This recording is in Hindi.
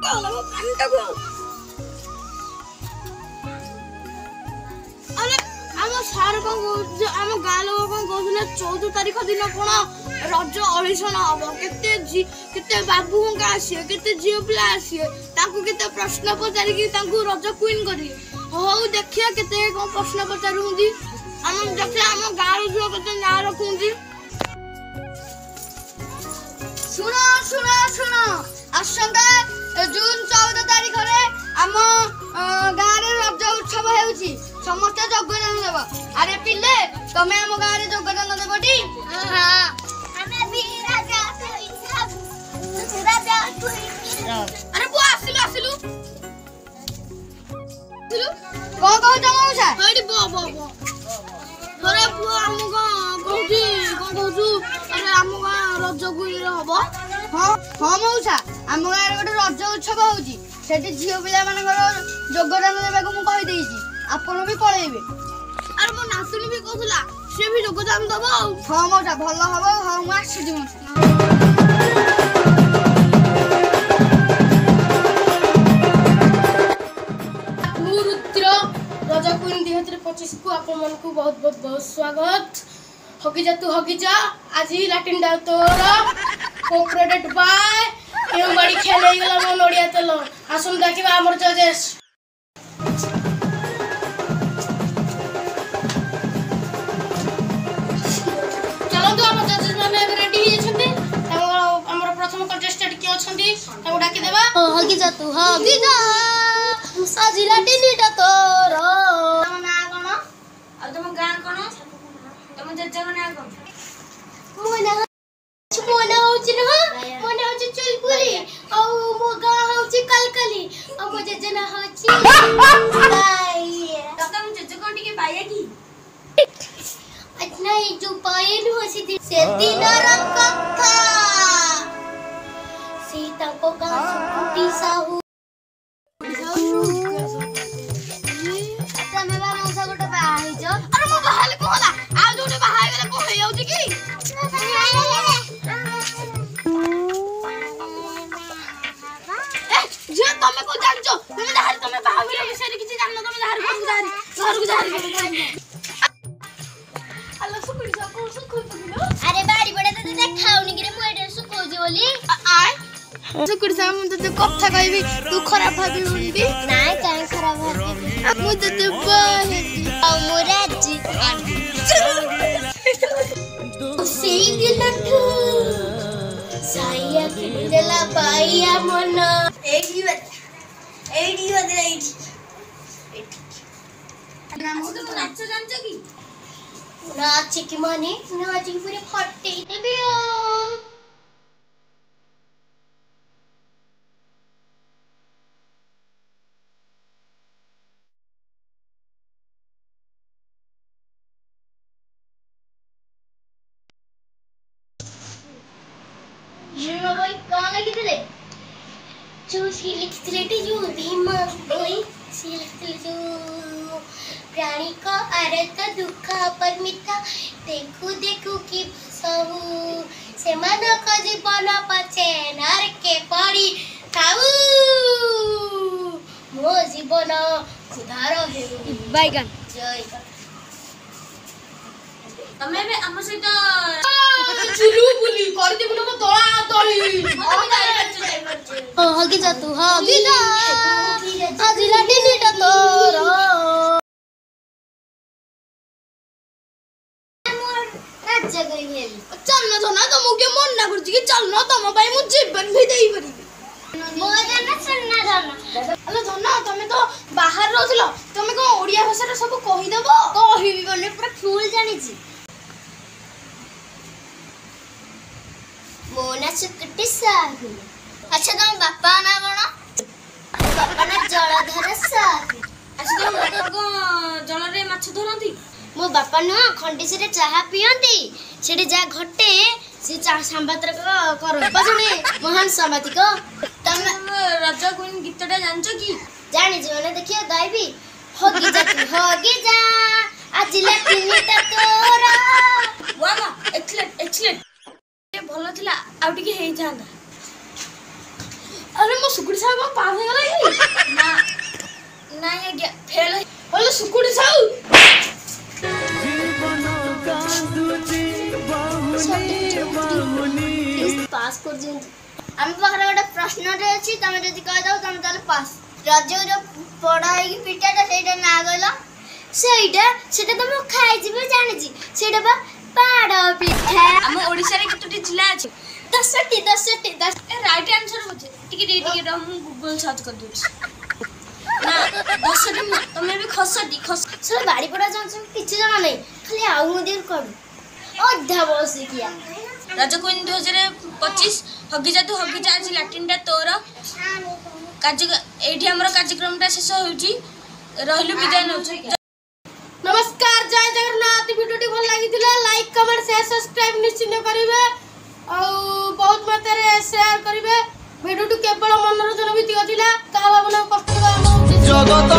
कहला मो कानटा को अरे हम सार को हम गाँ लोग कहले 14 तारीख दिन कोन रज अलिसन हम केते बाबू आसिए केते झियो पिला आसिए ताकू केते प्रश्न पचारि कि ताकू रज क्वीन करी हो देखिया केते को प्रश्न पचारुंदी हम देखिया हम गाँ जो केते ना रखुंदी सुनो सुनो सुनो आसंता जून 14 तारीख रे हम गाँ रे रज उत्सव हेउची समस्त योगदान देबो अरे पिल्ले तमे हम गाँ रे योगदान देबोटी हां हमें भी राजा अरे बो आसिलु आसिलु को कहत मौसा हडी बो बो बो अरे बो हम कहूची को कहू अरे हम गाँ रज गुई रे हबो हां हां मौसा हम गाँ रे गोटे रज उत्सव होउची सेठी झियो पिला मानकर योगदान देबाको मु कहि देइची आपण भी पळेबे अरे मो नातुनी भी कहला से भी योगदान दबो हां मौसा भलो हबो हां मु आसी दिमु रज क्वीन 2025 को आपण मन को बहुत बहुत बहुत स्वागत हगी जा तू हगी जा आज लैट्रिन डा तोर कोऑपरेटेड बाय एउ बड़ी खेले गला मन ओडिया तेल आसम देखिबा हमर जजेस चलो तो हमर जजेस माने रेडी हे छथि हमर प्रथम कंटेस्टेंट के अछथि ताको डाकी देबा हगी जा तू हगी जा आज लैट्रिन डा तोर तुम गाँ कौन तुम जज्जा ना कौन मोना होची ना मोना होची चुलपुरी औ मो गाँ होची कलकली औ मो जज्जा ना होची बाई तो तुम जज्जा कोंटी के बाया की इतना ही जो पाए न होसी से दिन रखा सीता को गाँ सुकुटी साहू अरे बाड़ी बड़े तो देखाउनी कि रे मु एडे सुकोजी बोली आय सुकुर सा मु तो कथा कहबी तू खराब भाबी बोली नाय काहे खराब भाबी मु तो बाहे आ मुराजी सेई दिलठू साया किंदला बाईया मन एडी बदला नाम तो नाच जानछ की नाच की माने नाच की पूरे फटे देबियो ये भाई कहां लिखिले जो सी लिखिले टी जो दिमाग ओई सी लिखिले जो प्राणी का अर्थ दुख परमिता देखु देखु की सहु से मन का जीवन पछे नर के पड़ी ताऊ मो जीवन खुदार हे बैगन जय तमे बे हम सहित चुलू बुली कर देबु न तोळा तोळी हगी जा तू हगी जा आज लैट्रिन तोर चल न तो ना तुम के मन ना करछि कि चल न तुम भाई मु जीवन भी देई परिबे मोर ना सुनना धन अले धन तमे तो बाहर रहथिलो तमे को ओडिया भाषा रे सब कहि देबो कहिबी बने पूरा फुल जानि छी मोना सुकटी साहू अच्छा तुम बापा ना कोन बापा ना जलधर साहू अच्छा तुम जल रे माछ धरंती मो बापा न खंडिसी रे चाहा पियंती सेठी जा घटे से चा सांबातर कर बजने महान सांबातिक तम रज क्वीन गीतटा जानछो की जानि जे माने देखियो गाइबी हगी जा आज लैट्रिन तोरा वाह एक्सीलेंट एक्सीलेंट भलो थिला आउ टिके हेई जांदा अरे मो सुकुड़ी साहब पास हो गला कि ना नहीं आज्ञा फेल बोले सुकुड़ी साहब पास कर दियंतु हम पाखरे गोटे प्रश्न रे अछि तमे जदी कह दो तमे ताले पास रज जो पढ़ाई की पिटाटा सेटा ना गला सेटा तो मो खाइ जिबे जानि छी सेटा बा पाड़ा पिठा हम ओडिसा रे केतोटी जिला अछि 10 राइट आंसर होचे टिके हम गूगल सर्च कर देछि ना 10 तमे भी खसटी से बाड़ी पड़ा जान किछ जाना नहीं खाली आउ मदिर करू अधा बस किया राजा कोइन 2025 हगी जा आज लैट्रिन तोर कार्य एठी हमर कार्यक्रम शेष होउची रहलु विदाय नउची नमस्कार जय जगन्नाथ वीडियो भल लागितिला लाइक कमेंट शेयर सब्सक्राइब निश्चित करिवे आ बहुत मात्रा रे शेयर करिवे वीडियो केवल मनोरंजन भित्तिक थिला का भावना कष्ट जगत